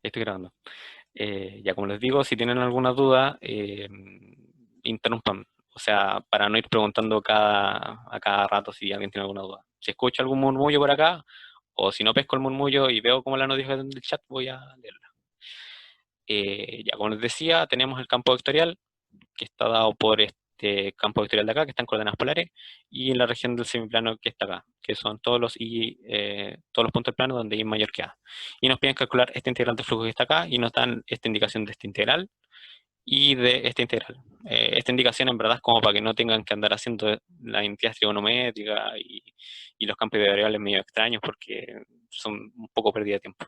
Estoy grabando. Ya como les digo, si tienen alguna duda, interrumpan. O sea, para no ir preguntando a cada rato si alguien tiene alguna duda. Si escucho algún murmullo por acá, o si no pesco el murmullo y veo como la notificación del chat, voy a leerla. Ya como les decía, tenemos el campo vectorial, que está dado por este campo vectorial de acá, que está en coordenadas polares, y en la región del semiplano que está acá, que son todos los puntos del plano donde y es mayor que A. Y nos piden calcular este integral de flujo que está acá, y nos dan esta indicación de este integral y de esta integral. Esta indicación en verdad es como para que no tengan que andar haciendo las identidades trigonométricas y los campos de variables medio extraños, porque son un poco pérdida de tiempo.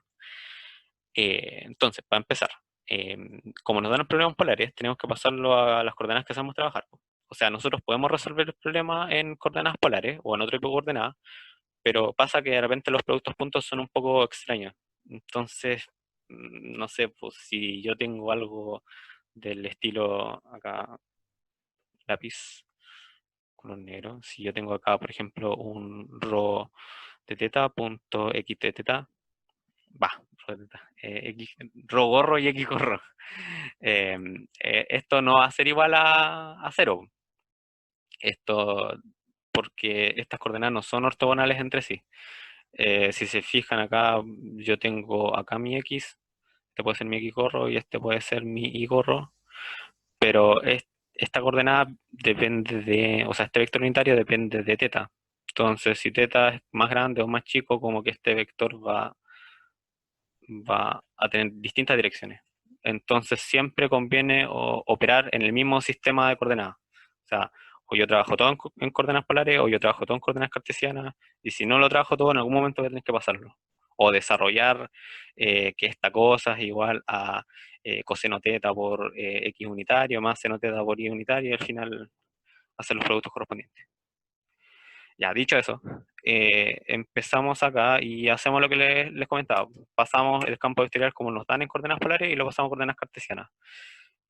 Entonces, para empezar, eh, como nos dan los problemas polares, tenemos que pasarlo a las coordenadas que sabemos trabajar. O sea, nosotros podemos resolver el problema en coordenadas polares o en otro tipo de coordenadas, pero pasa que de repente los productos puntos son un poco extraños. Entonces, no sé, pues si yo tengo algo del estilo acá, lápiz, color negro, si yo tengo acá, por ejemplo, un rho de teta punto x de teta, va, rho gorro y x gorro. Eh, Esto no va a ser igual a cero. Esto porque estas coordenadas no son ortogonales entre sí. Si se fijan acá, yo tengo acá mi x, este puede ser mi x gorro y este puede ser mi y gorro, pero esta coordenada depende de, o sea, este vector unitario depende de teta. Entonces, si teta es más grande o más chico, como que este vector va a tener distintas direcciones. Entonces siempre conviene operar en el mismo sistema de coordenadas. O sea, o yo trabajo todo en coordenadas polares o yo trabajo todo en coordenadas cartesianas, y si no lo trabajo todo, en algún momento voy a tener que pasarlo. O desarrollar que esta cosa es igual a coseno teta por x unitario más seno teta por y unitario, y al final hacer los productos correspondientes. Ya, dicho eso, empezamos acá y hacemos lo que les comentaba. Pasamos el campo vectorial como nos dan en coordenadas polares y lo pasamos a coordenadas cartesianas.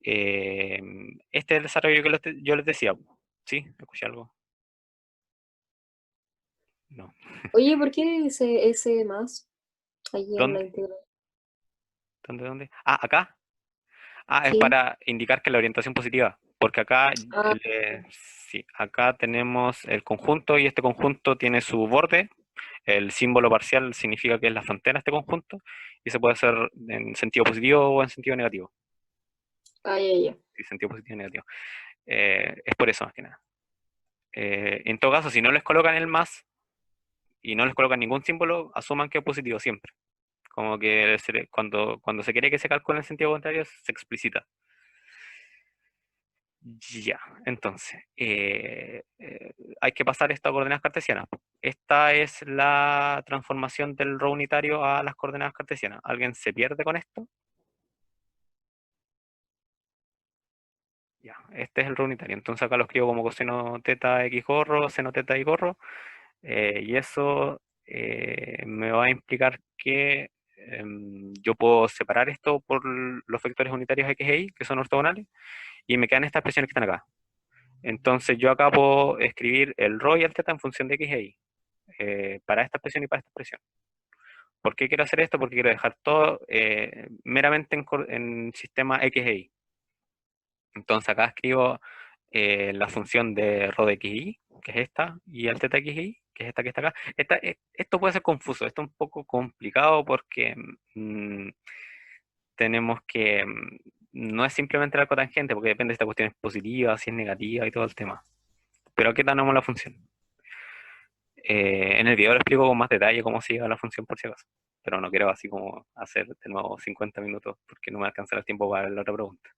Eh, este es el desarrollo que yo les decía. ¿Sí? ¿Escuché algo? No. Oye, ¿por qué ese más ahí en la ¿Dónde? integral? ¿Dónde? Ah, acá. Ah, es Sí. para indicar que la orientación positiva. Porque acá, Ah, sí, acá tenemos el conjunto y este conjunto tiene su borde. El símbolo parcial significa que es la frontera de este conjunto y se puede hacer en sentido positivo o en sentido negativo. ya, ya. Sí, sentido positivo o negativo. Es por eso más que nada. En todo caso, si no les colocan el más y no les colocan ningún símbolo, asuman que es positivo siempre. Como que cuando se quiere que se calcule en sentido contrario, se explicita. Ya, entonces, hay que pasar estas coordenadas cartesianas. Esta es la transformación del rho unitario a las coordenadas cartesianas. ¿Alguien se pierde con esto? Ya, este es el rho unitario. Entonces acá lo escribo como coseno teta x gorro, seno teta y gorro. Y eso me va a implicar que yo puedo separar esto por los vectores unitarios x e y, que son ortogonales, y me quedan estas expresiones que están acá. Entonces yo acá puedo escribir el rho y el teta en función de x e y, para esta expresión y para esta expresión. ¿Por qué quiero hacer esto? Porque quiero dejar todo meramente en sistema x e y. Entonces acá escribo la función de rho de xy, que es esta, y el teta xy, que es esta que está acá. Esto puede ser confuso, esto es un poco complicado porque tenemos que, no es simplemente la cotangente, porque depende de esta cuestión es positiva, si es negativa y todo el tema. Pero aquí tenemos la función. En el video lo explico con más detalle cómo se llega a la función por si acaso, pero no quiero así como hacer de nuevo 50 minutos porque no me alcanzará el tiempo para la otra pregunta.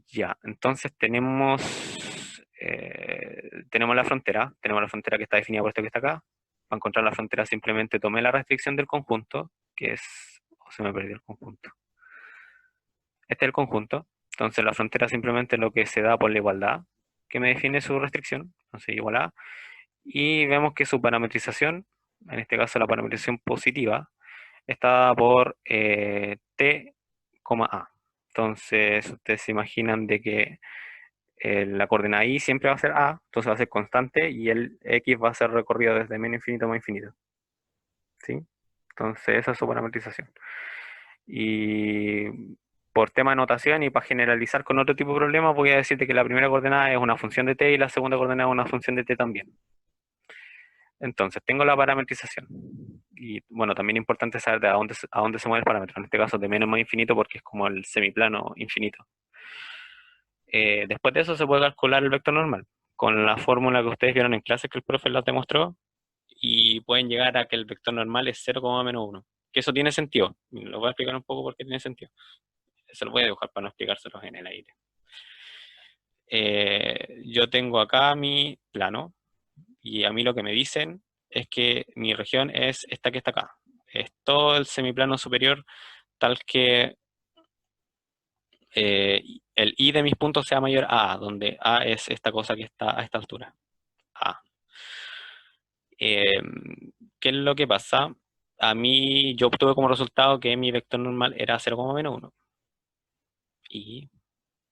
Ya, entonces tenemos tenemos la frontera que está definida por esto que está acá. Para encontrar la frontera simplemente tomé la restricción del conjunto, que es, oh, se me perdió el conjunto. Este es el conjunto. Entonces la frontera simplemente es lo que se da por la igualdad, que me define su restricción, entonces igual a. Y vemos que su parametrización, en este caso la parametrización positiva, está dada por t, a. Entonces, ustedes se imaginan de que la coordenada y siempre va a ser a, entonces va a ser constante y el x va a ser recorrido desde menos infinito a más infinito. ¿Sí? Entonces esa es su parametrización. Y por tema de notación y para generalizar con otro tipo de problemas, voy a decirte que la primera coordenada es una función de t y la segunda coordenada es una función de t también. Entonces, tengo la parametrización. Y bueno, también es importante saber de a dónde se mueve el parámetro. En este caso, de menos más infinito porque es como el semiplano infinito. Después de eso se puede calcular el vector normal con la fórmula que ustedes vieron en clase que el profe les demostró y pueden llegar a que el vector normal es 0,-1. Que eso tiene sentido. Lo voy a explicar un poco por qué tiene sentido. Se lo voy a dibujar para no explicárselos en el aire. Yo tengo acá mi plano y a mí lo que me dicen es que mi región es esta que está acá. Es todo el semiplano superior tal que el i de mis puntos sea mayor a A, donde A es esta cosa que está a esta altura. A. Eh, ¿Qué es lo que pasa? A mí yo obtuve como resultado que mi vector normal era 0,-1. Y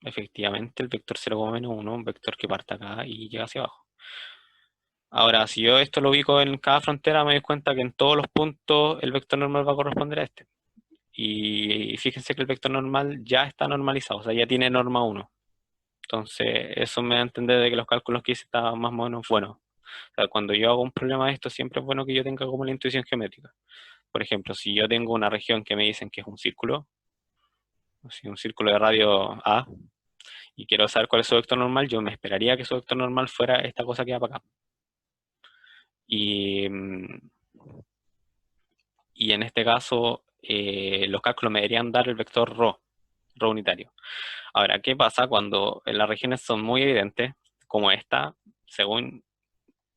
efectivamente el vector 0,-1, un vector que parte acá y llega hacia abajo. Ahora, si yo esto lo ubico en cada frontera, me doy cuenta que en todos los puntos el vector normal va a corresponder a este. Y fíjense que el vector normal ya está normalizado, o sea, ya tiene norma 1. Entonces, eso me da a entender de que los cálculos que hice estaban más o menos buenos. O sea, cuando yo hago un problema de esto, siempre es bueno que yo tenga como la intuición geométrica. Por ejemplo, si yo tengo una región que me dicen que es un círculo, si un círculo de radio A, y quiero saber cuál es su vector normal, yo me esperaría que su vector normal fuera esta cosa que va para acá. Y, y en este caso, los cálculos me deberían dar el vector ρ unitario. Ahora, ¿qué pasa cuando las regiones son muy evidentes, como esta, según,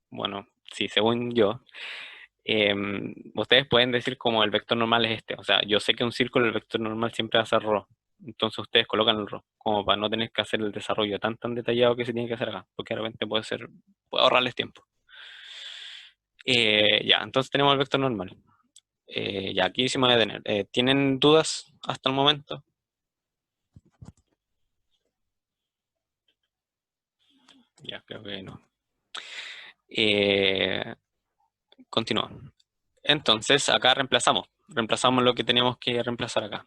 bueno, sí, según yo, ustedes pueden decir como el vector normal es este, o sea, yo sé que un círculo el vector normal siempre va a ser ρ, entonces ustedes colocan el ρ, como para no tener que hacer el desarrollo tan detallado que se tiene que hacer acá, porque de repente puede ahorrarles tiempo. Ya, entonces tenemos el vector normal. Ya, aquí sí me voy a detener. ¿Tienen dudas hasta el momento? Ya, creo que no. Eh, Continúa. Entonces, acá reemplazamos lo que tenemos que reemplazar acá.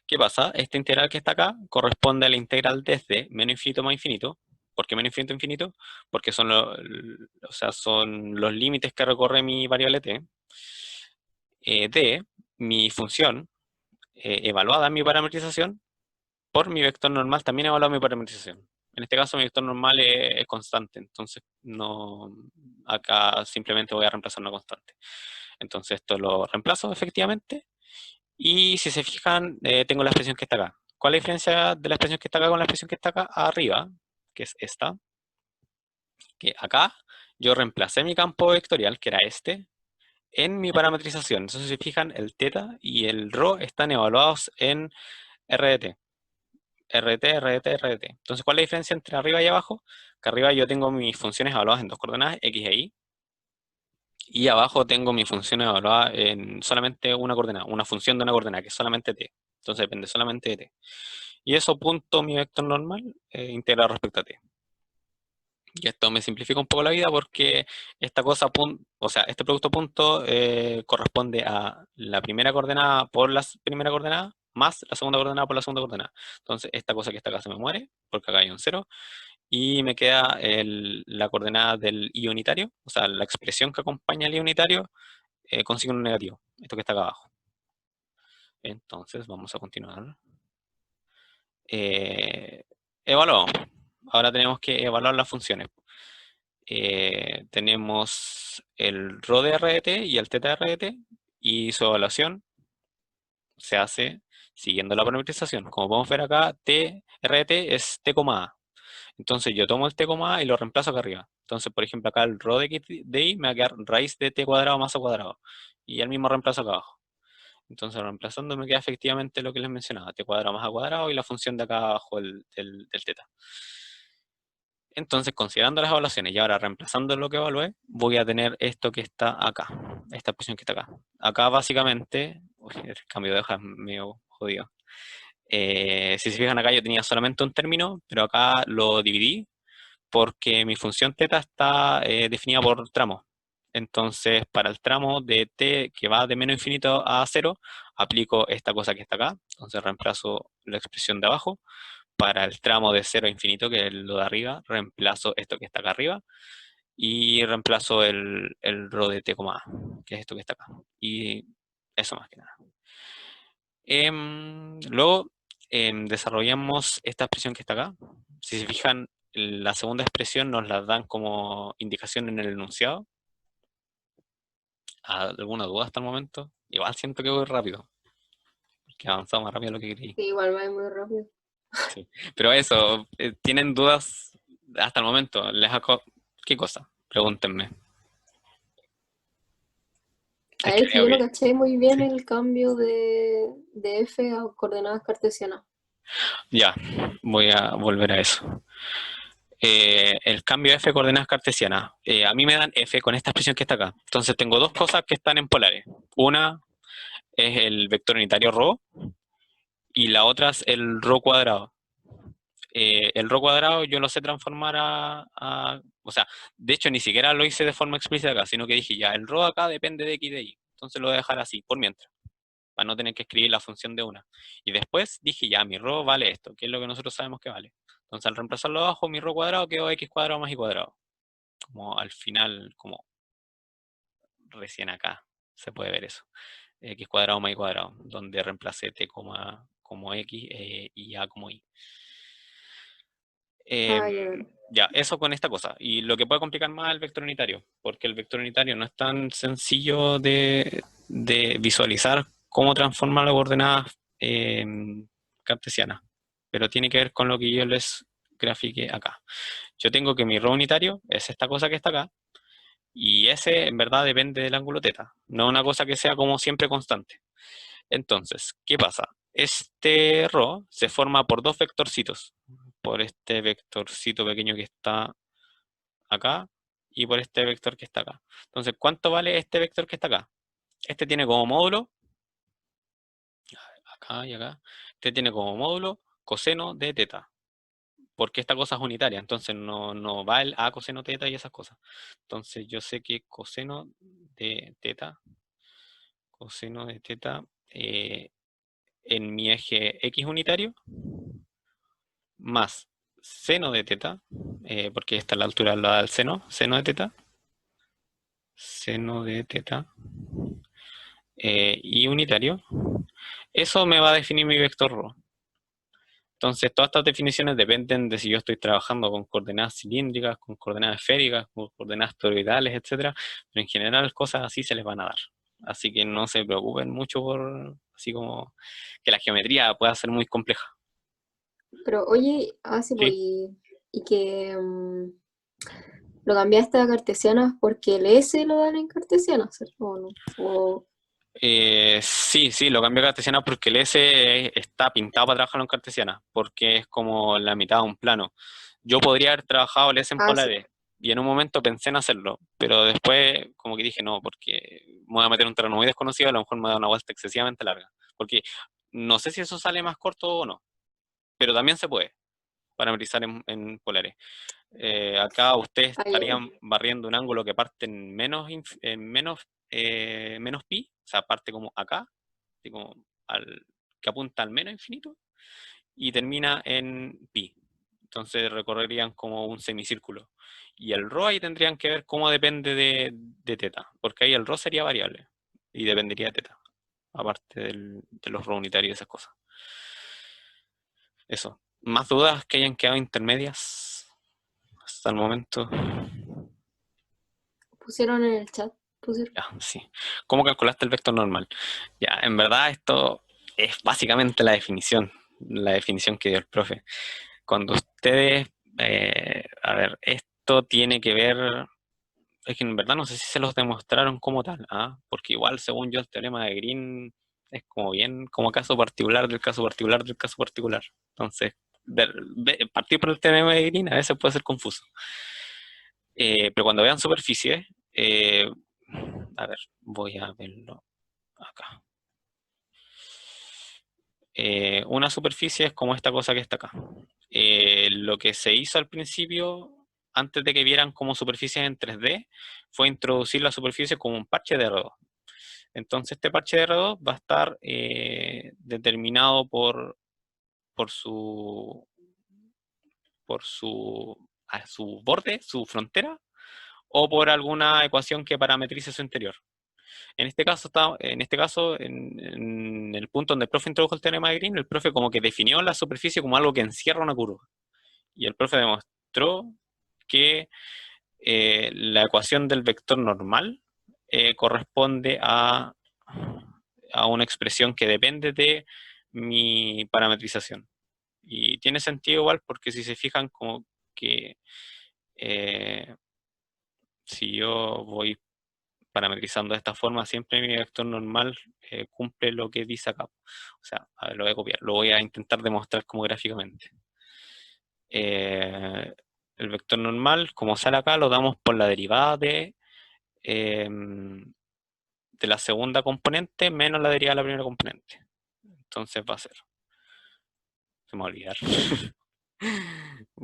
¿Qué pasa? Esta integral que está acá corresponde a la integral desde menos infinito más infinito. ¿Por qué menos infinito infinito? Porque o sea, son los límites que recorre mi variable t de mi función evaluada en mi parametrización por mi vector normal también evaluado en mi parametrización. En este caso mi vector normal es constante, entonces no, acá simplemente voy a reemplazar una constante. Entonces esto lo reemplazo efectivamente. Y si se fijan, tengo la expresión que está acá. ¿Cuál es la diferencia de la expresión que está acá con la expresión que está acá arriba? Que es esta. Que acá yo reemplacé mi campo vectorial, que era este, en mi parametrización. Entonces, si se fijan, el θ y el ρ están evaluados en RDT. RDT, RDT, RDT. Entonces, ¿cuál es la diferencia entre arriba y abajo? Que arriba yo tengo mis funciones evaluadas en dos coordenadas, x e y. Y abajo tengo mi función evaluada en solamente una coordenada, una función de una coordenada, que es solamente t. Entonces depende solamente de t. Y eso punto mi vector normal integrado respecto a t. Y esto me simplifica un poco la vida porque esta cosa, o sea, este producto punto corresponde a la primera coordenada por la primera coordenada más la segunda coordenada por la segunda coordenada. Entonces esta cosa que está acá se me muere porque acá hay un cero y me queda la coordenada del i unitario, o sea, la expresión que acompaña al i unitario con signo negativo, esto que está acá abajo. Entonces vamos a continuar. Eh, Evaluamos. Ahora tenemos que evaluar las funciones. Tenemos el ρ de RDT y el θ de RDT y su evaluación se hace siguiendo la parametrización. Como podemos ver acá, t RDT es t, a. Entonces yo tomo el t, a y lo reemplazo acá arriba. Entonces, por ejemplo, acá el ρ de i me va a quedar raíz de t cuadrado más a cuadrado. Y el mismo reemplazo acá abajo. Entonces, reemplazando me queda efectivamente lo que les mencionaba, t cuadrado más a cuadrado y la función de acá abajo del θ. Entonces, considerando las evaluaciones y ahora reemplazando lo que evalué, voy a tener esto que está acá, esta expresión que está acá. Acá básicamente, uy, el cambio de hoja es medio jodido. Si se fijan acá yo tenía solamente un término, pero acá lo dividí porque mi función θ está definida por tramos. Entonces, para el tramo de t que va de menos infinito a cero, aplico esta cosa que está acá. Entonces reemplazo la expresión de abajo. Para el tramo de cero a infinito, que es lo de arriba, reemplazo esto que está acá arriba. Y reemplazo el rho de t, a, que es esto que está acá. Y eso más que nada. Luego desarrollamos esta expresión que está acá. Si se fijan, la segunda expresión nos la dan como indicación en el enunciado. ¿Alguna duda hasta el momento? Igual siento que voy rápido, que he avanzado más rápido de lo que creí. Sí, igual va muy rápido. Sí. Pero eso, ¿tienen dudas hasta el momento? ¿Qué cosa? Pregúntenme. Es A que ver, que creo yo no que caché muy bien sí. el cambio de F a coordenadas cartesianas. Ya, voy a volver a eso. El cambio de F coordenadas cartesianas. A mí me dan F con esta expresión que está acá. Entonces tengo dos cosas que están en polares. Una es el vector unitario ρ y la otra es el ρ cuadrado. El ρ cuadrado yo lo sé transformar o sea, de hecho ni siquiera lo hice de forma explícita acá, sino que dije ya, el ρ acá depende de x y de y. Entonces lo voy a dejar así, por mientras, para no tener que escribir la función de una. Y después dije ya, mi ρ vale esto, que es lo que nosotros sabemos que vale. Entonces al reemplazarlo abajo, mi ρ cuadrado quedó x cuadrado más y cuadrado. Como al final, como recién acá, se puede ver eso. X cuadrado más y cuadrado, donde reemplacé t como x y a como y. Ah, Em, ya. ya, eso con esta cosa. Y lo que puede complicar más es el vector unitario, porque el vector unitario no es tan sencillo de visualizar cómo transforma las coordenadas cartesianas, pero tiene que ver con lo que yo les grafique acá. Yo tengo que mi rho unitario es esta cosa que está acá, y ese en verdad depende del ángulo teta, no una cosa que sea como siempre constante. Entonces, ¿qué pasa? Este ρ se forma por dos vectorcitos, por este vectorcito pequeño que está acá y por este vector que está acá. Entonces, ¿cuánto vale este vector que está acá? Este tiene como módulo, acá y acá, este tiene como módulo coseno de teta, porque esta cosa es unitaria, entonces no va el a coseno teta y esas cosas. Entonces, yo sé que coseno de teta en mi eje x unitario, más seno de teta, porque esta es la altura del seno de teta, y unitario, eso me va a definir mi vector ρ. Entonces, todas estas definiciones dependen de si yo estoy trabajando con coordenadas cilíndricas, con coordenadas esféricas, con coordenadas toroidales, etcétera, pero en general cosas así se les van a dar. Así que no se preocupen mucho por, así como, que la geometría pueda ser muy compleja. Pero oye, sí, pues, ¿Sí? y que lo cambiaste a cartesianas porque el S lo dan en cartesianas, ¿cierto? ¿O no? O, Sí, sí, lo cambié a cartesiana porque el S está pintado para trabajarlo en cartesiana, porque es como la mitad de un plano. Yo podría haber trabajado el S en sí. polares, y en un momento pensé en hacerlo, pero después como que dije no, porque me voy a meter en un terreno muy desconocido, a lo mejor me da una vuelta excesivamente larga. Porque no sé si eso sale más corto o no, pero también se puede parametrizar en polares. Acá ustedes Ya. estarían barriendo un ángulo que parte menos pi, o sea, parte como acá, así como que apunta al menos infinito, y termina en pi. Entonces recorrerían como un semicírculo. Y el ρ ahí tendrían que ver cómo depende de teta, porque ahí el ρ sería variable y dependería de teta, aparte de los ρ unitarios y esas cosas. Eso. ¿Más dudas que hayan quedado intermedias hasta el momento? Pusieron en el chat. Pusieron. Ya, sí. ¿Cómo calculaste el vector normal? Ya, en verdad esto es básicamente la definición que dio el profe. Cuando ustedes, a ver, esto tiene que ver, es que en verdad no sé si se los demostraron como tal, ¿ah? Porque igual según yo el teorema de Green es como bien, como caso particular del caso particular del caso particular. Entonces, partir por el teorema de Green a veces puede ser confuso. Pero cuando vean superficie, a ver, voy a verlo acá. Una superficie es como esta cosa que está acá. Lo que se hizo al principio antes de que vieran como superficies en 3D, fue introducir la superficie como un parche de R2. Entonces este parche de R2 va a estar determinado por su, su borde, su frontera, o por alguna ecuación que parametrice su interior. En el punto donde el profe introdujo el teorema de Green, el profe como que definió la superficie como algo que encierra una curva. Y el profe demostró que la ecuación del vector normal corresponde a una expresión que depende de mi parametrización. Y tiene sentido igual porque si se fijan como que eh, si yo voy parametrizando de esta forma, siempre mi vector normal cumple lo que dice acá. O sea, a ver, lo voy a copiar, lo voy a intentar demostrar como gráficamente. El vector normal, como sale acá, lo damos por la derivada de la segunda componente menos la derivada de la primera componente. Entonces va a ser, se me va a olvidar,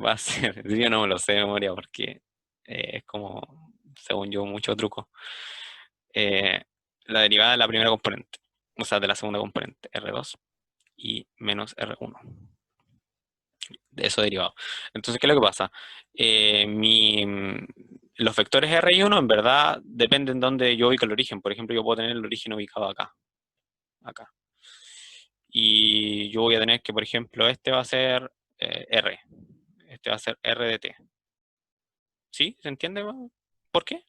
va a ser, yo no me lo sé de memoria porque es como, según yo, mucho truco. Eh, la derivada de la primera componente, o sea, de la segunda componente, R2 y menos R1. De eso derivado. Entonces, ¿qué es lo que pasa? Los vectores R y 1 en verdad dependen de dónde yo ubico el origen. Por ejemplo, yo puedo tener el origen ubicado acá, acá. Y yo voy a tener que, por ejemplo, este va a ser R. Este va a ser R de T. ¿Sí? ¿Se entiende? ¿Por qué?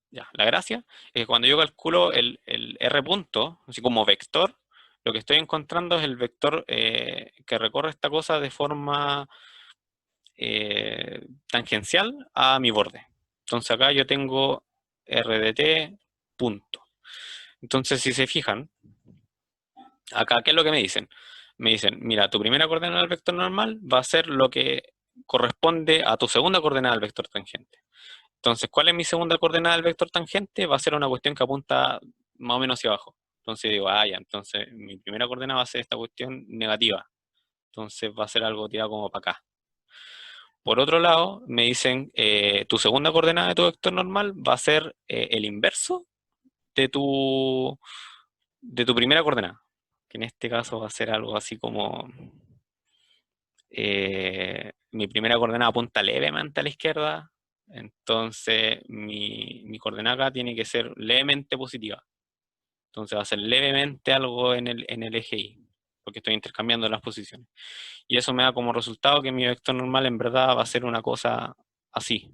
Ya, la gracia es que cuando yo calculo el R punto, así como vector, lo que estoy encontrando es el vector que recorre esta cosa de forma tangencial a mi borde. Entonces acá yo tengo R de T punto. Entonces si se fijan, acá ¿qué es lo que me dicen? Me dicen, mira, tu primera coordenada del vector normal va a ser lo que corresponde a tu segunda coordenada del vector tangente. Entonces, ¿cuál es mi segunda coordenada del vector tangente? Va a ser una cuestión que apunta más o menos hacia abajo. Entonces digo, ah, ya, entonces mi primera coordenada va a ser esta cuestión negativa. Entonces va a ser algo tirado como para acá. Por otro lado, me dicen, tu segunda coordenada de tu vector normal va a ser el inverso de tu primera coordenada. Que en este caso va a ser algo así como, mi primera coordenada apunta levemente a la izquierda, entonces mi coordenada acá tiene que ser levemente positiva. Entonces va a ser levemente algo en el eje Y, porque estoy intercambiando las posiciones. Y eso me da como resultado que mi vector normal en verdad va a ser una cosa así.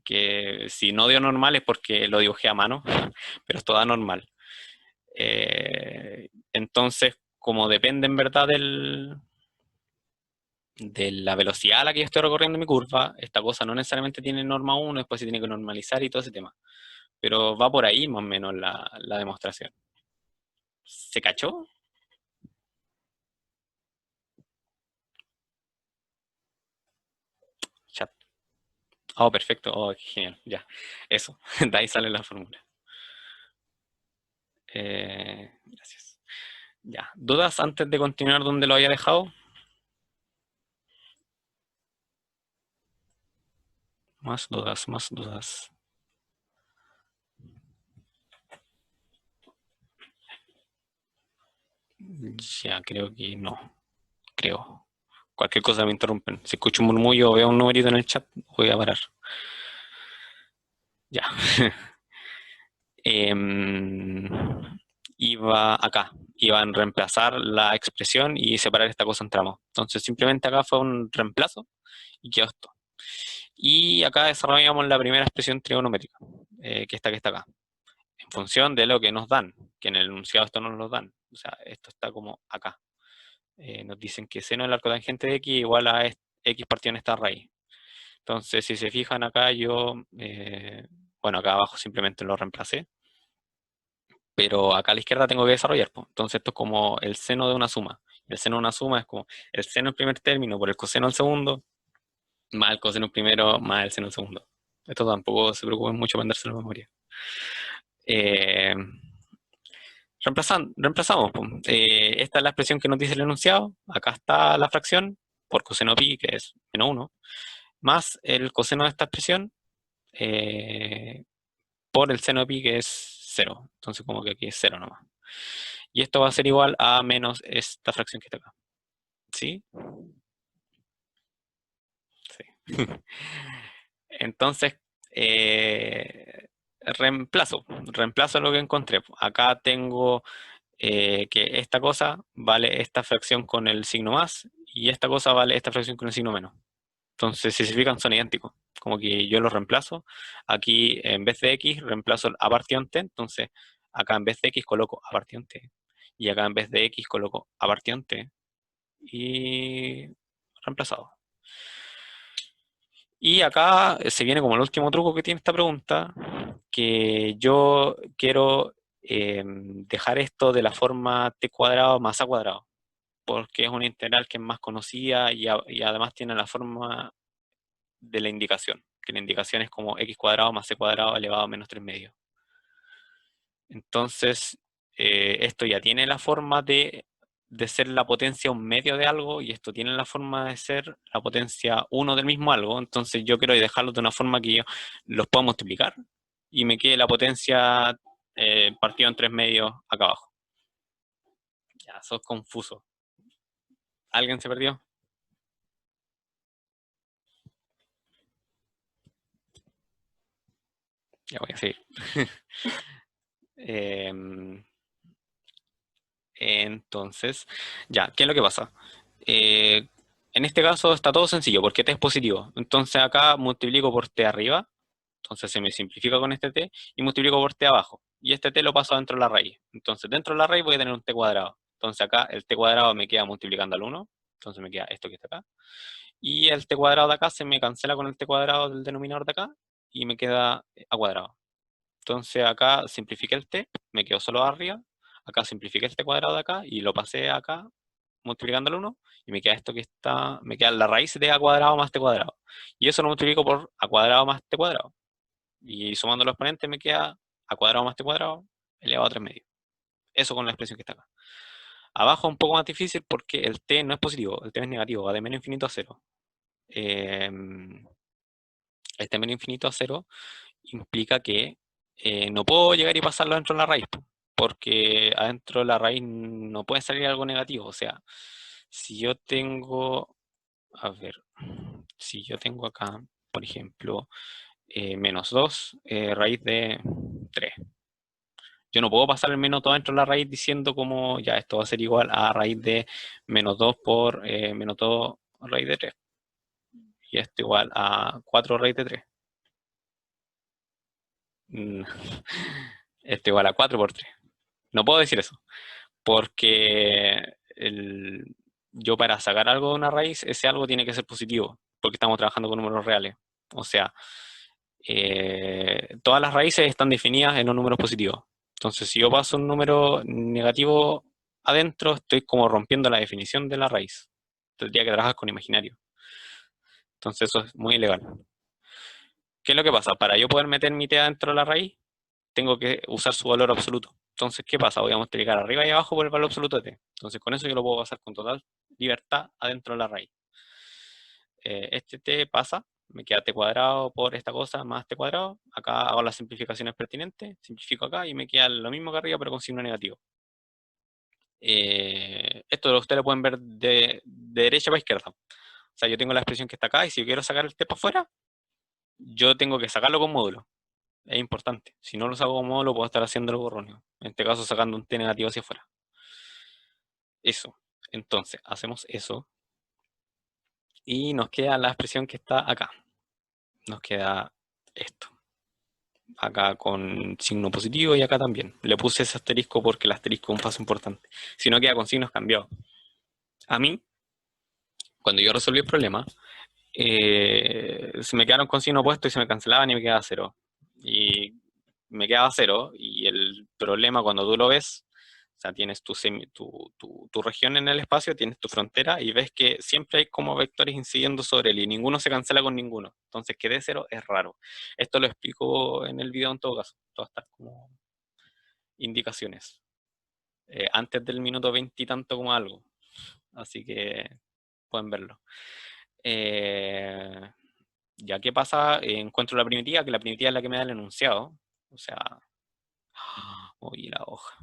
Que si no dio normal es porque lo dibujé a mano, pero es toda normal. Entonces, como depende en verdad de la velocidad a la que yo estoy recorriendo mi curva, esta cosa no necesariamente tiene norma 1, después se tiene que normalizar y todo ese tema. Pero va por ahí más o menos la demostración. ¿Se cachó? Chat. Oh, perfecto. Oh, genial. Ya. Eso. De ahí sale la fórmula. Gracias. Ya. ¿Dudas antes de continuar donde lo había dejado? Más dudas, más dudas. Ya, creo que no. Creo. Cualquier cosa me interrumpen. Si escucho un murmullo o veo un numerito en el chat, voy a parar. Ya. Em, iba acá. Iba a reemplazar la expresión y separar esta cosa en tramos. Entonces simplemente acá fue un reemplazo y quedó esto. Y acá desarrollamos la primera expresión trigonométrica, que está acá, en función de lo que nos dan, que en el enunciado esto no nos lo dan. O sea, esto está como acá. Nos dicen que seno del arco tangente de x igual a x partido en esta raíz. Entonces, si se fijan acá, bueno, acá abajo simplemente lo reemplacé, pero acá a la izquierda tengo que desarrollar. Pues. Entonces, esto es como el seno de una suma. El seno de una suma es como el seno del primer término por el coseno del segundo, más el coseno primero, más el seno del segundo. Esto tampoco se preocupen mucho aprenderse la memoria. Eh, reemplazamos. Pues. Esta es la expresión que nos dice el enunciado. Acá está la fracción. por coseno pi, que es menos 1, más el coseno de esta expresión por el seno de pi, que es 0. Entonces como que aquí es 0 nomás. Y esto va a ser igual a menos esta fracción que está acá. ¿Sí? Sí. Entonces, reemplazo lo que encontré. Acá tengo que esta cosa vale esta fracción con el signo más y esta cosa vale esta fracción con el signo menos. Entonces, si se fijan, son idénticos. Como que yo los reemplazo. Aquí, en vez de x, reemplazo a partido en t. Entonces, acá en vez de x coloco a partido en t. Y acá en vez de x coloco a partido en t. Y reemplazado. Y acá se viene como el último truco que tiene esta pregunta, que yo quiero dejar esto de la forma t cuadrado más a cuadrado, porque es una integral que es más conocida y además tiene la forma de la indicación, que la indicación es como x cuadrado más c cuadrado elevado a menos 3 medios. Entonces, esto ya tiene la forma de ser la potencia un medio de algo y esto tiene la forma de ser la potencia 1 del mismo algo. Entonces, yo quiero dejarlo de una forma que yo los pueda multiplicar y me quede la potencia partido en 3 medios acá abajo. Ya, eso es confuso. ¿Alguien se perdió? Ya voy a seguir. Em, Entonces, ya, ¿qué es lo que pasa? Eh, en este caso está todo sencillo, porque t es positivo. Entonces acá multiplico por t arriba, entonces se me simplifica con este t, y multiplico por t abajo. Y este t lo paso dentro de la raíz. Entonces dentro de la raíz voy a tener un t cuadrado. Entonces acá el t cuadrado me queda multiplicando al 1, entonces me queda esto que está acá. Y el t cuadrado de acá se me cancela con el t cuadrado del denominador de acá, y me queda a cuadrado. Entonces acá simplifiqué el t, me quedó solo arriba. Acá simplifiqué este cuadrado de acá y lo pasé acá multiplicando el 1 y me queda esto que está, me queda la raíz de a cuadrado más t cuadrado. Y eso lo multiplico por a cuadrado más t cuadrado. Y sumando los exponentes me queda a cuadrado más t cuadrado elevado a 3 medios. Eso con la expresión que está acá. Abajo es un poco más difícil porque el t no es positivo, el t es negativo, va de menos infinito a 0. Este menos infinito a 0 implica que no puedo llegar y pasarlo dentro de la raíz, porque adentro de la raíz no puede salir algo negativo. O sea, si yo tengo, a ver, si yo tengo acá, por ejemplo, menos 2 raíz de 3. Yo no puedo pasar el menos 2 dentro de la raíz diciendo como, ya, esto va a ser igual a raíz de menos 2 por menos 2 raíz de 3. Y esto igual a 4 raíz de 3. Mm, esto igual a 4 por 3. No puedo decir eso, porque yo para sacar algo de una raíz, ese algo tiene que ser positivo, porque estamos trabajando con números reales. O sea, todas las raíces están definidas en los números positivos. Entonces, si yo paso un número negativo adentro, estoy como rompiendo la definición de la raíz. Tendría que trabajar con imaginario. Entonces, eso es muy ilegal. ¿Qué es lo que pasa? Para yo poder meter mi t adentro de la raíz, tengo que usar su valor absoluto. Entonces, ¿qué pasa? Voy a multiplicar arriba y abajo por el valor absoluto de t. Entonces, con eso yo lo puedo pasar con total libertad adentro de la raíz. Este t pasa, me queda t cuadrado por esta cosa más t cuadrado. Acá hago las simplificaciones pertinentes, simplifico acá y me queda lo mismo que arriba, pero con signo negativo. Esto ustedes lo pueden ver de derecha para izquierda. O sea, yo tengo la expresión que está acá y si yo quiero sacar el t para afuera, yo tengo que sacarlo con módulo. Es importante. Si no lo saco con módulo, puedo estar haciendo algo erróneo. En este caso, sacando un t negativo hacia afuera. Eso. Entonces, hacemos eso. Y nos queda la expresión que está acá. Nos queda esto. Acá con signo positivo y acá también. Le puse ese asterisco porque el asterisco es un paso importante. Si no, queda con signos cambiados. A mí, cuando yo resolví el problema, se me quedaron con signo opuesto y se me cancelaban y me quedaba cero. Y me quedaba cero y el problema cuando tú lo ves, o sea, tienes tu región en el espacio, tienes tu frontera y ves que siempre hay como vectores incidiendo sobre él y ninguno se cancela con ninguno. Entonces que dé cero es raro. Esto lo explico en el video en todo caso. Todas estas como indicaciones. Antes del minuto 20 y tanto como algo. Así que pueden verlo. Ya, ¿qué pasa? Encuentro la primitiva, que la primitiva es la que me da el enunciado. O sea, oye, la hoja.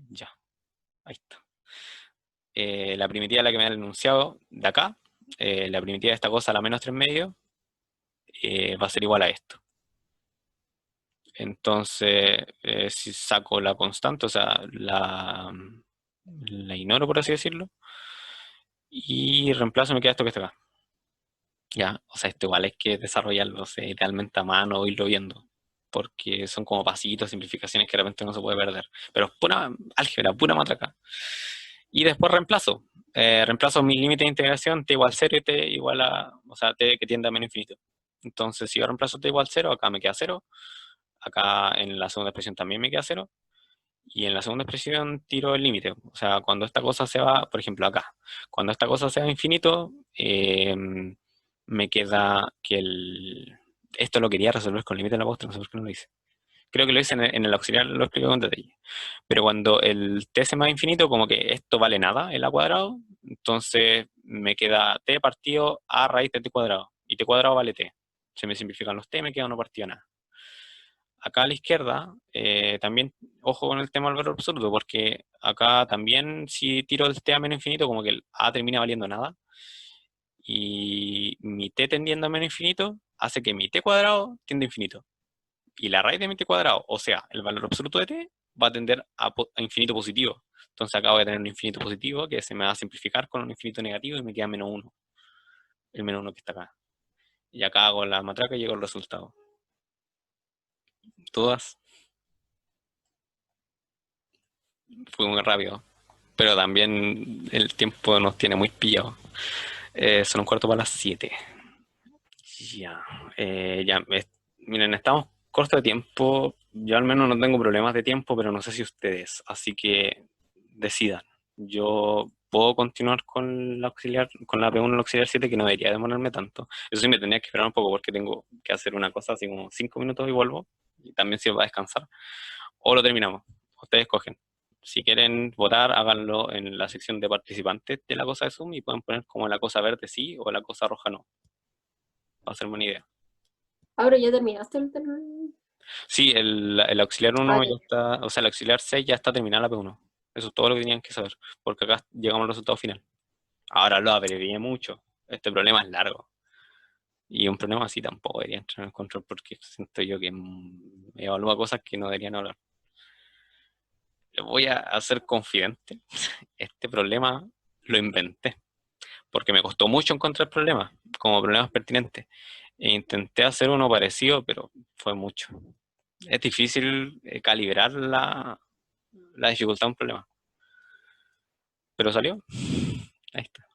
Ya, ahí está. La primitiva es la que me da el enunciado de acá. La primitiva de esta cosa, la menos 3 medios, va a ser igual a esto. Entonces, si saco la constante, o sea, la ignoro, por así decirlo, y reemplazo, me queda esto que está acá. Ya, o sea, esto igual es que desarrollarlo, o sea, idealmente a mano o irlo viendo, porque son como pasitos, simplificaciones que de repente no se puede perder. Pero es pura álgebra, pura matraca. Y después reemplazo. Reemplazo mi límite de integración, t igual 0 y t igual a, o sea, t que tiende a menos infinito. Entonces, si yo reemplazo t igual 0, acá me queda 0, acá en la segunda expresión también me queda 0, y en la segunda expresión tiro el límite. O sea, cuando esta cosa se va, por ejemplo acá, cuando esta cosa se va a infinito, me queda que esto lo quería resolver con límite en la postre, no sé por qué no lo hice. Creo que lo hice en el auxiliar, lo explico con detalle. Pero cuando el t se va a infinito, como que esto vale nada, el a cuadrado, entonces me queda t partido a raíz de t cuadrado. Y t cuadrado vale t. Se me simplifican los t, me queda 1 partido a nada. Acá a la izquierda, también, ojo con el tema del valor absoluto, porque acá también si tiro el t a menos infinito, como que el a termina valiendo nada, y mi t tendiendo a menos infinito, hace que mi t cuadrado tienda a infinito. Y la raíz de mi t cuadrado, o sea, el valor absoluto de t, va a tender a infinito positivo. Entonces acá voy a tener un infinito positivo que se me va a simplificar con un infinito negativo y me queda menos 1. El menos 1 que está acá. Y acá hago la matraca y llego al resultado. Todas. Fue muy rápido. Pero también el tiempo nos tiene muy pillados. Son un cuarto para las 7. Ya, miren, estamos cortos de tiempo. Yo al menos no tengo problemas de tiempo, pero no sé si ustedes. Así que decidan. Yo puedo continuar con la auxiliar, con la P1 en la auxiliar 7, que no debería demorarme tanto. Eso sí, me tenía que esperar un poco porque tengo que hacer una cosa así como 5 minutos y vuelvo. Y también sirve para descansar. O lo terminamos. Ustedes escogen. Si quieren votar, háganlo en la sección de participantes de la cosa de Zoom y pueden poner como la cosa verde sí o la cosa roja no. Va a ser buena idea. Ahora ya terminaste el Sí, el auxiliar Ah, 1 ya ya. está, o sea, el auxiliar 6 ya está terminada la P1. Eso es todo lo que tenían que saber, porque acá llegamos al resultado final. Ahora lo abrevié mucho. Este problema es largo. Y un problema así tampoco debería entrar en control porque siento yo que evalúa cosas que no deberían hablar. Les voy a hacer confidente. Este problema lo inventé porque me costó mucho encontrar problemas, como problemas pertinentes. E intenté hacer uno parecido, pero fue mucho. Es difícil calibrar la dificultad de un problema. Pero salió. Ahí está.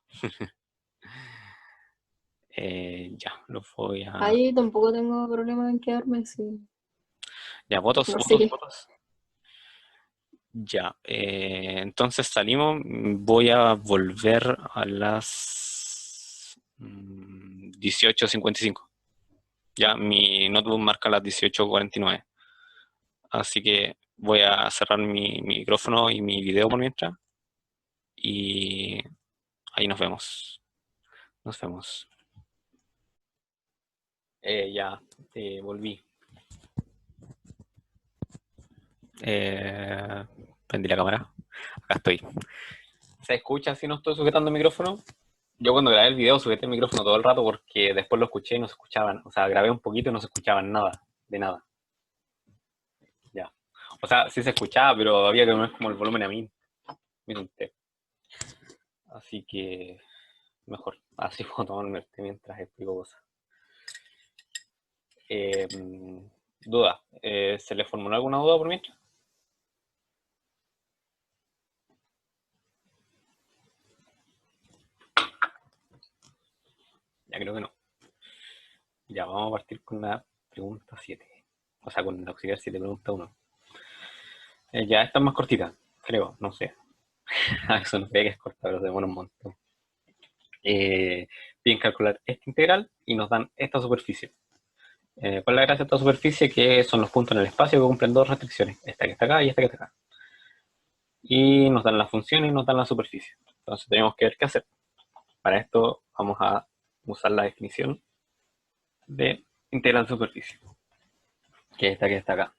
Ya, lo voy a... Ahí tampoco tengo problema en quedarme, sí. Ya, votos, No sé votos, qué. votos. Ya, entonces salimos. Voy a volver a las 18:55. Ya, mi notebook marca las 18:49. Así que voy a cerrar mi micrófono y mi video por mientras. Y ahí nos vemos. Nos vemos. Ya, volví. Eh, Prendí la cámara. Acá estoy. ¿Se escucha si no estoy sujetando el micrófono? Yo cuando grabé el video sujeté el micrófono todo el rato porque después lo escuché y no se escuchaban. O sea, grabé un poquito y no se escuchaban nada. De nada. Ya. O sea, sí se escuchaba, pero había que poner como el volumen a mí. Así que mejor. Así puedo tomarme el té mientras explico cosas. Eh, Duda. ¿Se le formuló alguna duda por mientras? Ya creo que no. Ya vamos a partir con la pregunta 7. O sea, con el auxiliar 7, pregunta 1. Ya esta es más cortita, creo, no sé. Eso no sé que es corta, pero se demora un montón. Piden calcular esta integral y nos dan esta superficie. ¿Cuál es la gracia de esta superficie? Que son los puntos en el espacio que cumplen dos restricciones. Esta que está acá y esta que está acá. Y nos dan la función y nos dan la superficie. Entonces tenemos que ver qué hacer. Para esto vamos a usar la definición de integral de superficie, que es esta que está acá.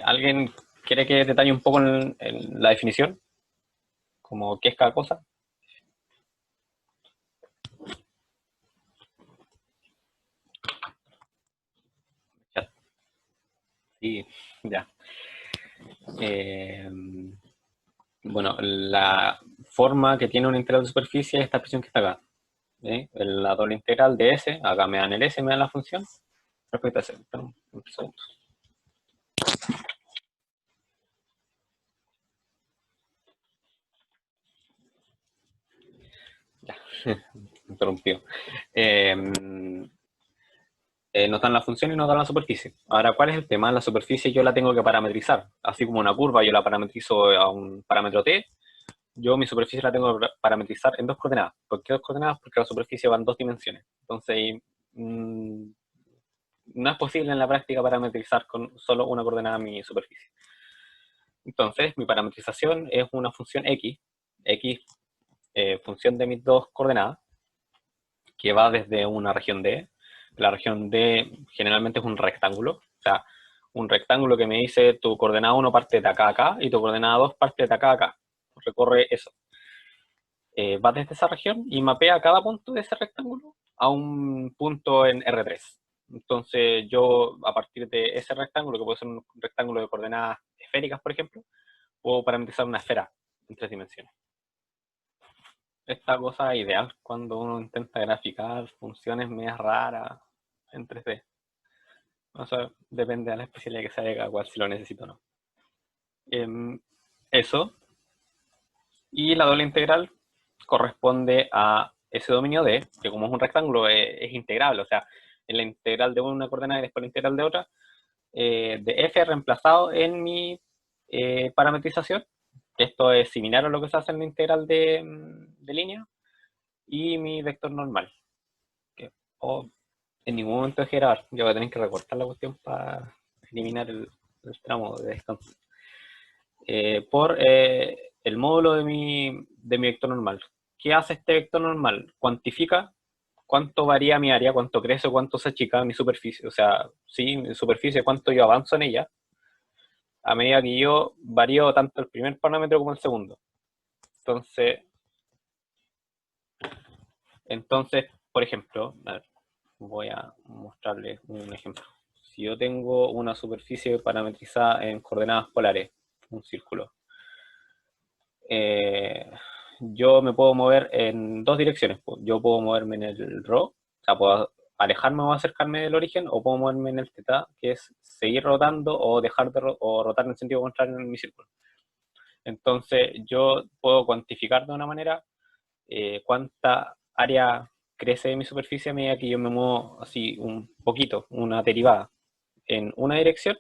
¿Alguien quiere que detalle un poco en la definición? Como qué es cada cosa. Ya. Sí, ya. Bueno, la forma que tiene una integral de superficie es esta expresión que está acá. La doble integral de S, acá me dan el S, me dan la función, respecto a S. Espera un segundo. Ya, interrumpido. Nos dan la función y nos dan la superficie. Ahora, ¿cuál es el tema? La superficie yo la tengo que parametrizar. Así como una curva yo la parametrizo a un parámetro t, yo mi superficie la tengo que parametrizar en dos coordenadas. ¿Por qué dos coordenadas? Porque la superficie va en dos dimensiones. Entonces, no es posible en la práctica parametrizar con solo una coordenada mi superficie. Entonces, mi parametrización es una función x, función de mis dos coordenadas, que va desde una región D. La región D generalmente es un rectángulo, o sea, un rectángulo que me dice tu coordenada 1 parte de acá a acá y tu coordenada 2 parte de acá a acá. Recorre eso. Va desde esa región y mapea cada punto de ese rectángulo a un punto en R3. Entonces yo, a partir de ese rectángulo, que puede ser un rectángulo de coordenadas esféricas, por ejemplo, puedo parametrizar una esfera en tres dimensiones. Esta cosa es ideal cuando uno intenta graficar funciones medias raras en 3D. O sea, depende de la especialidad que se haga cada cual, si lo necesito o no. Eso. Y la doble integral corresponde a ese dominio D, que como es un rectángulo es integrable, o sea, en la integral de una coordenada y después la integral de otra, de f reemplazado en mi parametrización, que esto es similar a lo que se hace en la integral de línea, y mi vector normal. Que, en ningún momento dejé de grabar, yo voy a tener que recortar la cuestión para eliminar el tramo de descanso. Por el módulo de mi vector normal. ¿Qué hace este vector normal? Cuantifica cuánto varía mi área, cuánto crece o cuánto se achica mi superficie. O sea, sí, mi superficie, cuánto yo avanzo en ella, a medida que yo varío tanto el primer parámetro como el segundo. Entonces, por ejemplo, a ver, voy a mostrarles un ejemplo. Si yo tengo una superficie parametrizada en coordenadas polares, un círculo, yo me puedo mover en dos direcciones. Yo puedo moverme en el ρ, o sea, puedo alejarme o acercarme del origen, o puedo moverme en el θ, que es seguir rotando o dejar de o rotar en el sentido contrario en mi círculo. Entonces, yo puedo cuantificar de una manera cuánta área crece de mi superficie a medida que yo me muevo así un poquito, una derivada, en una dirección,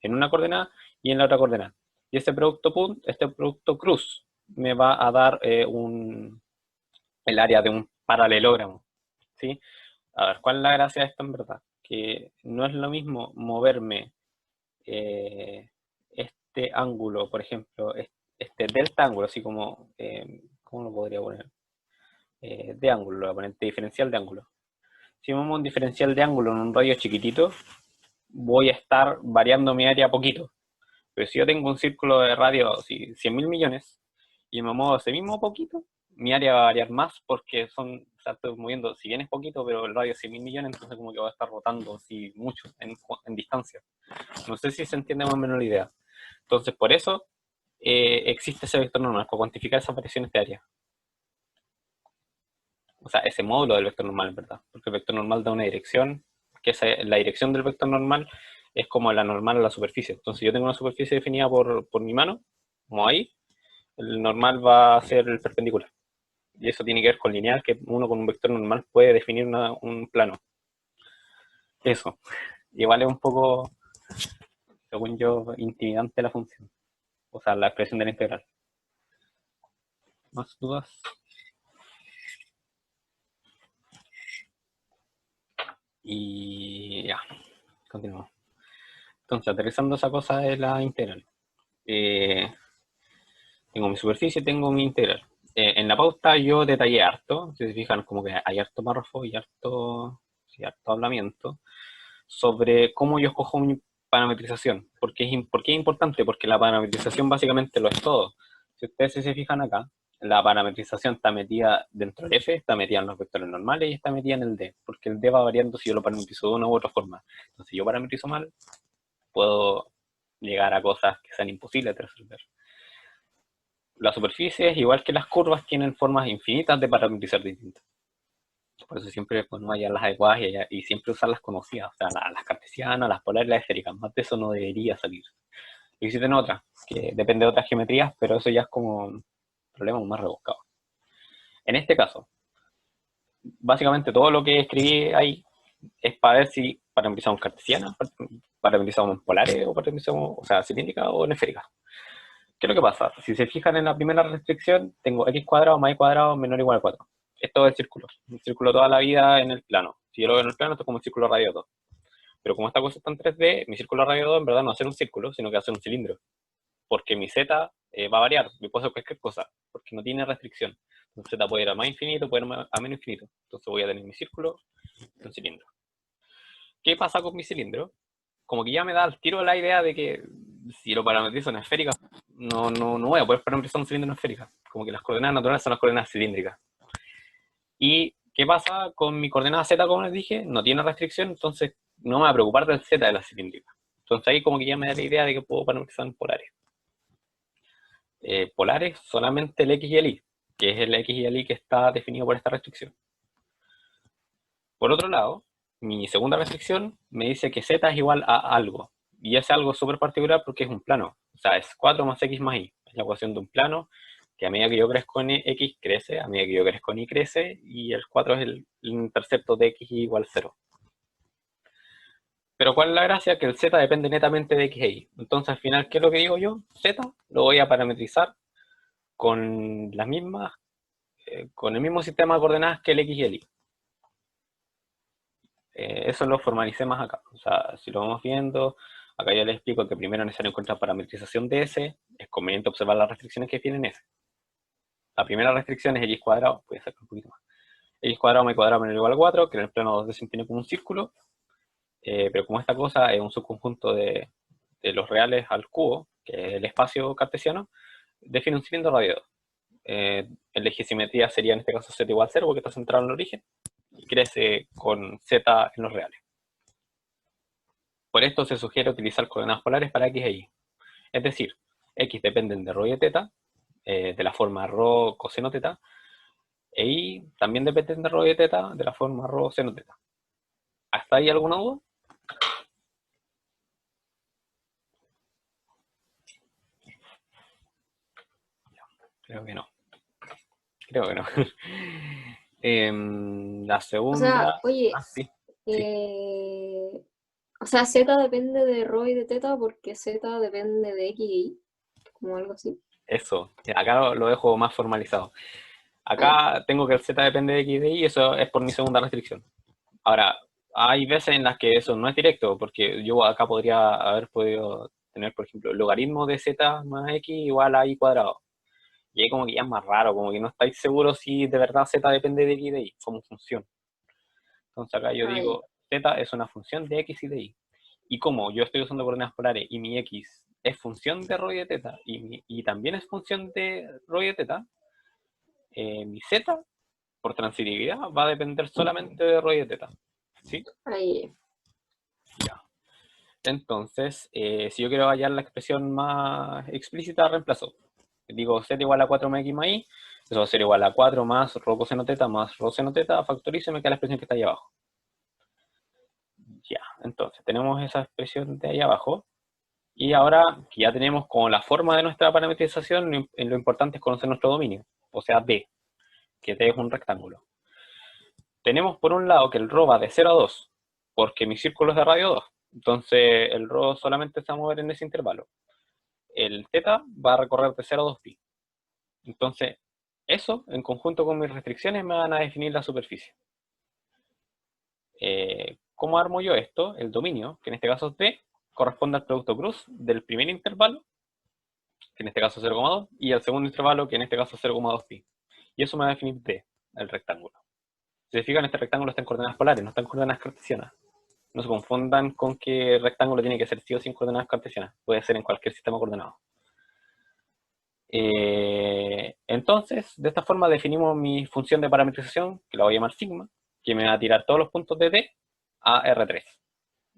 en una coordenada y en la otra coordenada. Y este producto cruz, me va a dar el área de un paralelogramo. ¿Sí? A ver, ¿cuál es la gracia de esto en verdad? Que no es lo mismo moverme este ángulo, por ejemplo, este delta ángulo, así como, ¿cómo lo podría poner? De ángulo, lo voy a poner de diferencial de ángulo. Si me muevo un diferencial de ángulo en un radio chiquitito, voy a estar variando mi área poquito. Pero si yo tengo un círculo de radio, si 100.000 millones, y me muevo ese mismo poquito, mi área va a variar más porque o sea, estoy moviendo, si bien es poquito, pero el radio es 100.000 millones, entonces como que va a estar rotando así mucho en distancia. No sé si se entiende más o menos la idea. Entonces, por eso existe ese vector normal, para cuantificar esas variaciones de área. O sea, ese módulo del vector normal, en verdad. Porque el vector normal da una dirección, que la dirección del vector normal es como la normal a la superficie. Entonces, yo tengo una superficie definida por mi mano, como ahí, el normal va a ser el perpendicular. Y eso tiene que ver con lineal, que uno con un vector normal puede definir un plano. Eso. Igual es un poco, según yo, intimidante la función. O sea, la expresión de la integral. ¿Más dudas? Y ya, continuamos. Entonces, aterrizando esa cosa de la integral. Tengo mi superficie, tengo mi integral. En la pauta yo detallé harto, si se fijan, como que hay harto párrafo y harto, sí, harto hablamiento sobre cómo yo escojo mi parametrización. ¿Por qué es importante? Porque la parametrización básicamente lo es todo. Si ustedes se fijan acá, la parametrización está metida dentro del F, está metida en los vectores normales y está metida en el D, porque el D va variando si yo lo parametrizo de una u otra forma. Entonces, si yo parametrizo mal, puedo llegar a cosas que sean imposibles de resolver. Las superficies, igual que las curvas, tienen formas infinitas de parametrizar distintas. Por eso siempre pues, no hallar las adecuadas y siempre usar las conocidas, o sea, las cartesianas, las polares, las esféricas. Más de eso no debería salir. Y existen otras, que depende de otras geometrías, pero eso ya es como un problema más rebuscado. En este caso, básicamente todo lo que escribí ahí es para ver si parametrizamos cartesianas, parametrizamos polares o parametrizamos, o sea, cilíndricas o en esféricas. ¿Qué es lo que pasa? Si se fijan en la primera restricción, tengo x cuadrado más y cuadrado menor o igual a 4. Esto es el círculo toda la vida en el plano. Si yo lo veo en el plano, esto es como un círculo radio 2. Pero como esta cosa está en 3D, mi círculo radio 2 en verdad no va a ser un círculo, sino que va a ser un cilindro. Porque mi z va a variar, me puedo hacer cualquier cosa, porque no tiene restricción. Entonces z puede ir a más infinito, puede ir a menos infinito. Entonces voy a tener mi círculo y un cilindro. ¿Qué pasa con mi cilindro? Como que ya me da al tiro la idea de que si lo parametrizo en esférica, no voy a poder parametrizar un cilindro en esférica. Como que las coordenadas naturales son las coordenadas cilíndricas. ¿Y qué pasa con mi coordenada z, como les dije? No tiene restricción, entonces no me va a preocupar del z de la cilíndrica. Entonces ahí como que ya me da la idea de que puedo parametrizar en polares. Polares solamente el x y el y, que es el x y el y que está definido por esta restricción. Por otro lado, mi segunda restricción me dice que z es igual a algo. Y es algo súper particular porque es un plano. O sea, es 4 más x más y. Es la ecuación de un plano que a medida que yo crezco en x crece, a medida que yo crezco en y crece, y el 4 es el intercepto de x igual 0. Pero ¿cuál es la gracia? Que el z depende netamente de x e y. Entonces al final, ¿qué es lo que digo yo? Z lo voy a parametrizar con las mismas, con el mismo sistema de coordenadas que el x y el y. Eso lo formalicé más acá. O sea, si lo vamos viendo, acá ya les explico que primero es necesario encontrar parametrización de S, es conveniente observar las restricciones que tienen S. La primera restricción es x cuadrado, voy a sacar un poquito más. X cuadrado más y cuadrado menor o igual a 4, que en el plano 2D se entiende como un círculo, pero como esta cosa es un subconjunto de los reales al cubo, que es el espacio cartesiano, define un cilindro radio 2. El eje de simetría sería en este caso z igual a 0 porque está centrado en el origen y crece con z en los reales. Por esto se sugiere utilizar coordenadas polares para x e y. Es decir, x dependen de ρ y de teta, de la forma ρ coseno teta, e y también dependen de ρ y de teta, de la forma ρ seno teta. ¿Hasta ahí alguna duda? Creo que no. Creo que no. La O sea, segunda. oye, Ah, sí, sí. eh, o sea, Z depende de ρ y de teta porque Z depende de X y Y, como algo así. Eso. Acá lo dejo más formalizado. Ah, ya. Acá tengo que el z depende de x y de y, eso es por mi segunda restricción. Ahora, hay veces en las que eso no es directo, porque yo acá podría haber podido tener, por ejemplo, el logaritmo de z más x igual a y cuadrado. Y ahí como que ya es más raro, como que no estáis seguros si de verdad z depende de x y de y, como función. Entonces acá yo Ah, ya. digo, z es una función de x y de y. Y como yo estoy usando coordenadas polares y mi x es función de ρ y de teta, y también es función de ρ y de teta, mi z, por transitividad, va a depender solamente de ρ y de teta. ¿Sí? Ahí. Ya. Entonces, si yo quiero hallar la expresión más explícita, reemplazo. Digo z igual a 4 más x más y, eso va a ser igual a 4 más ρ coseno teta más ρ seno teta, factorizo y me queda la expresión que está ahí abajo. Ya, entonces tenemos esa expresión de ahí abajo. Y ahora que ya tenemos como la forma de nuestra parametrización, lo importante es conocer nuestro dominio, o sea, D, que D es un rectángulo. Tenemos por un lado que el ρ va de 0 a 2, porque mi círculo es de radio 2. Entonces el ρ solamente se va a mover en ese intervalo. El θ va a recorrer de 0 a 2pi. Entonces, eso, en conjunto con mis restricciones, me van a definir la superficie. ¿Cómo armo yo esto? El dominio, que en este caso es D, corresponde al producto cruz del primer intervalo, que en este caso es 0,2, y al segundo intervalo, que en este caso es 0,2pi. Y eso me va a definir D, el rectángulo. Si se fijan, este rectángulo está en coordenadas polares, no está en coordenadas cartesianas. No se confundan con que el rectángulo tiene que ser sí o sí en coordenadas cartesianas. Puede ser en cualquier sistema coordenado. Entonces, de esta forma definimos mi función de parametrización, que la voy a llamar sigma, que me va a tirar todos los puntos de D a R3.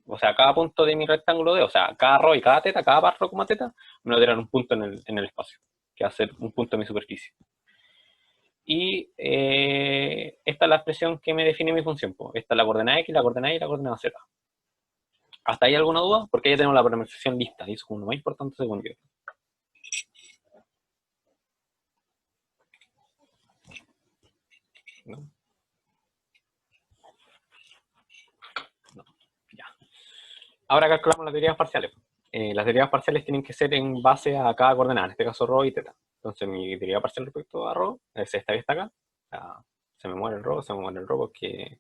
O sea, cada punto de mi rectángulo D, o sea, cada rho y cada teta, cada par rho, teta, me va a tirar un punto en el espacio, que va a ser un punto en mi superficie. Y esta es la expresión que me define mi función. Pues. Esta es la coordenada X, la coordenada Y y la coordenada Z. ¿Hasta ahí alguna duda? Porque ya tenemos la parametrización lista, y eso es como lo más importante según yo. ¿No? No, ya. Ahora calculamos las derivas parciales. Las derivas parciales tienen que ser en base a cada coordenada, en este caso rho y teta. Entonces mi derivada parcial respecto a rho es esta que está acá. O sea, se me muere el rho porque,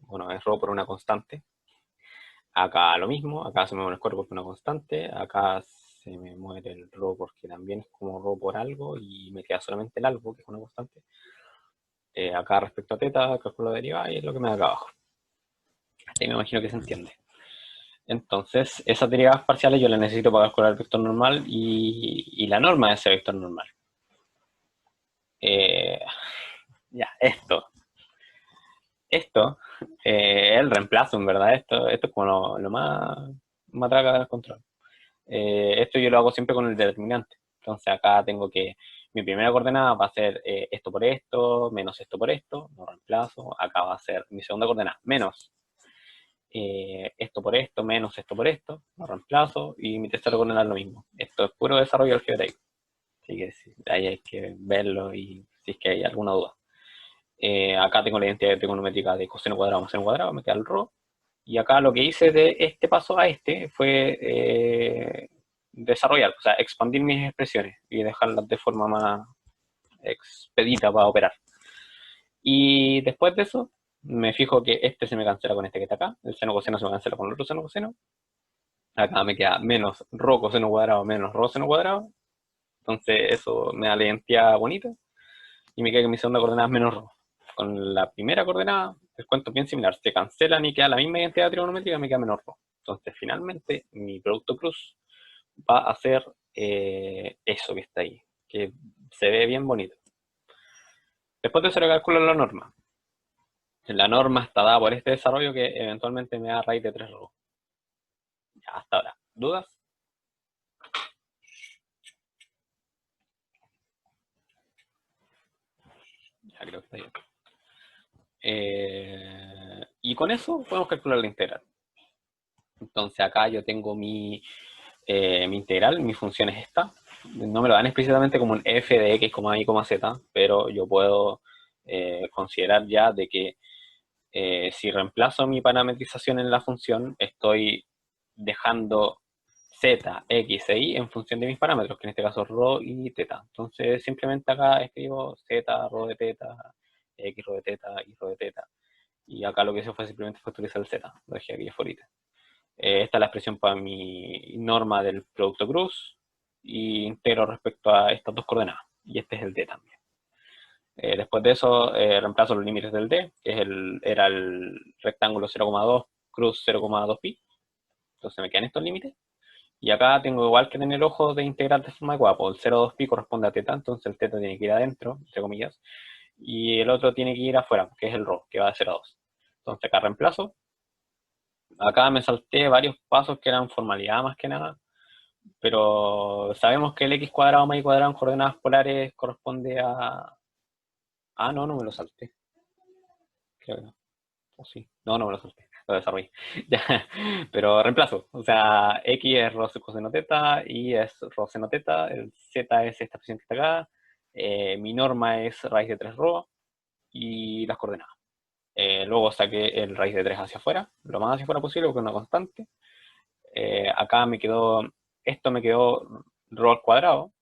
bueno, es rho por una constante. Acá lo mismo, acá se me muere el cuerpo por una constante, acá se me muere el rho porque también es como rho por algo y me queda solamente el algo, que es una constante. Acá respecto a teta, calculo la derivada y es lo que me da acá abajo. Ahí me imagino que se entiende. Entonces, esas derivadas parciales yo las necesito para calcular el vector normal y la norma de ese vector normal. Ya, esto el reemplazo, en verdad, esto es como lo más matraca del control. Esto yo lo hago siempre con el determinante. Entonces acá tengo que, mi primera coordenada va a ser esto por esto, menos esto por esto, lo reemplazo. Acá va a ser mi segunda coordenada, menos esto por esto, menos esto por esto, lo reemplazo. Y mi tercera coordenada es lo mismo. Esto es puro desarrollo algebraico. Así que sí, ahí hay que verlo y si es que hay alguna duda. Acá tengo la identidad trigonométrica de coseno cuadrado más seno cuadrado, me queda el rho. Y acá lo que hice de este paso a este fue desarrollar, o sea, expandir mis expresiones y dejarlas de forma más expedita para operar. Y después de eso, me fijo que este se me cancela con este que está acá, el seno coseno se me cancela con el otro seno coseno. Acá me queda menos rho coseno cuadrado menos rho seno cuadrado. Entonces eso me da la identidad bonita. Y me queda que mi segunda coordenada es menos rho. Con la primera coordenada, el cuento es bien similar. Se cancelan y queda la misma identidad trigonométrica, me queda menos rho. Entonces, finalmente, mi producto cruz va a ser eso que está ahí, que se ve bien bonito. Después de eso le calculo la norma. La norma está dada por este desarrollo que eventualmente me da raíz de 3 rho. Ya, hasta ahora. ¿Dudas? Ya creo que está bien. Y con eso podemos calcular la integral. Entonces acá yo tengo mi integral, mi función es esta. No me lo dan explícitamente como un f de x, y, z, pero yo puedo considerar ya de que si reemplazo mi parametrización en la función, estoy dejando z, x e y en función de mis parámetros, que en este caso rho y teta. Entonces simplemente acá escribo z, rho de teta, x, rho de teta, y rho de teta. Y acá lo que hice fue simplemente factorizar el z, lo dejé aquí afuera. Esta es la expresión para mi norma del producto cruz y integro respecto a estas dos coordenadas. Y este es el D también. Después de eso reemplazo los límites del D, que era el rectángulo 0,2 cruz 0,2 pi. Entonces me quedan estos límites. Y acá tengo igual que tener ojo de integrar de forma adecuada. El 0,2 pi corresponde a teta, entonces el teta tiene que ir adentro, entre comillas. Y el otro tiene que ir afuera, que es el rho, que va de 0 a 2. Entonces acá reemplazo. Acá me salté varios pasos que eran formalidad más que nada, pero sabemos que el x cuadrado más y cuadrado en coordenadas polares corresponde a... Ah, no, no me lo salté. Creo que no. O sí. No, no me lo salté. Lo desarrollé. Ya. Pero reemplazo. O sea, x es rho coseno teta, y es rho seno teta, el z es esta expresión que está acá, mi norma es raíz de 3 rho y las coordenadas. Luego saqué el raíz de 3 hacia afuera, lo más hacia afuera posible porque es una constante. Acá me quedó, esto me quedó rho al cuadrado,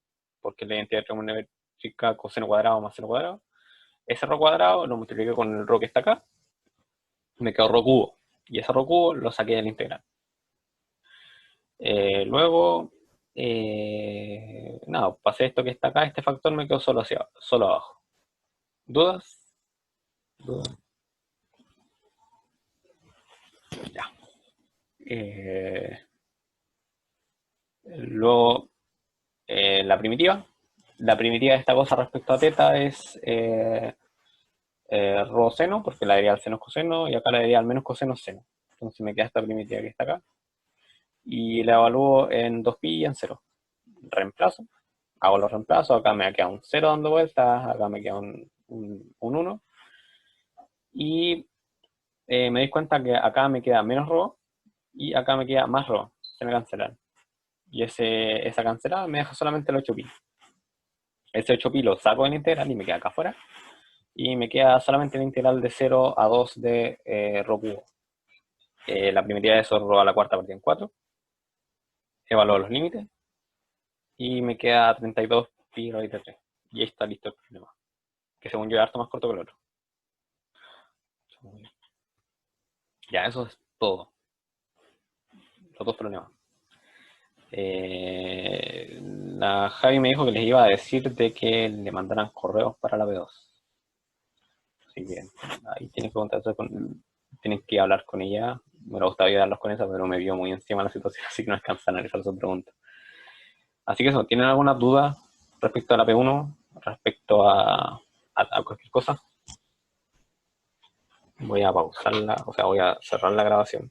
porque la identidad trigonométrica coseno cuadrado más seno cuadrado. Ese rho cuadrado lo multipliqué con el rho que está acá, me quedó rho cubo, y ese rho cubo lo saqué del integral. Luego, nada, pasé esto que está acá, este factor me quedó solo abajo. ¿Dudas? ¿Dudas? Ya. Luego, la primitiva. La primitiva de esta cosa respecto a teta es rho seno, porque la deriva al seno es coseno, y acá la deriva al menos coseno es seno. Entonces me queda esta primitiva que está acá. Y la evalúo en 2pi y en 0. Reemplazo. Hago los reemplazos. Acá me queda un 0 dando vueltas. Acá me queda un 1. Y me doy cuenta que acá me queda menos rho y acá me queda más rho. Se me cancelan. Y esa cancelada me deja solamente el 8pi. Ese 8pi lo saco en integral y me queda acá afuera. Y me queda solamente la integral de 0 a 2 de rho cubo. La primitiva de eso es rho a la cuarta partida en 4. Evalúo los límites. Y me queda 32 pi raíz de 3. Y ahí está listo el problema. Que según yo es harto más corto que el otro. Ya, eso es todo. Los dos problemas. La Javi me dijo que les iba a decir de que le mandaran correos para la B2. Así que ahí tienen que hablar con ella. Me gustaría ayudarlos con eso, pero me vio muy encima la situación, así que no alcanza a analizar su pregunta. Así que eso, ¿tienen alguna duda respecto a la P1? Respecto a cualquier cosa. Voy a pausarla, o sea, voy a cerrar la grabación.